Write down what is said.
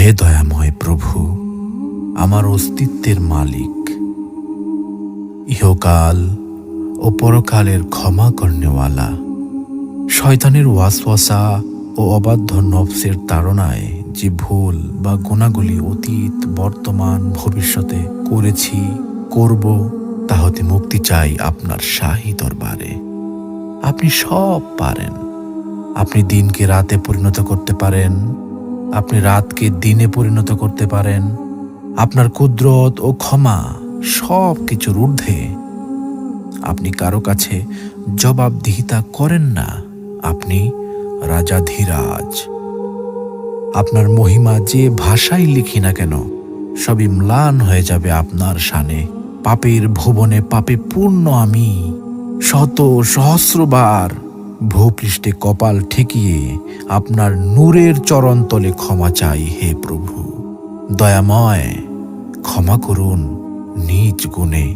হে দয়াময় প্রভু, আমার অস্তিত্বের মালিক, ইহকাল ও পরকালের ক্ষমা করনেওয়ালা, শয়তানের ওয়াসওয়াসা ও অবাধ্য নফসের তাড়নায় যে ভুল বা গুনাহগুলি অতীত, বর্তমান, ভবিষ্যতে করেছি, করব, তা হতে মুক্তি চাই আপনার শাহী দরবারে। আপনি সব পারেন। আপনি দিনকে রাতে পরিণত করতে পারেন, আপনি রাতকে দিনে পরিণত করতে পারেন। আপনার কুদরত ও ক্ষমা সব কিছুর ঊর্ধ্বে। আপনি কারো কাছে জবাবদিহিতা করেন না। আপনি রাজাধিরাজ। আপনার মহিমা যে ভাষাই লিখি না কেন, সবই ম্লান হয়ে যাবে আপনার শানে। পাপের ভুবনে পাপে পূর্ণ আমি, শত সহস্রবার ভূপৃষ্ঠে কপাল ঠেকিয়ে আপনার নূরের চরণতলে ক্ষমা চাই। হে প্রভু দয়াময়, ক্ষমা করুন নিজ গুণে।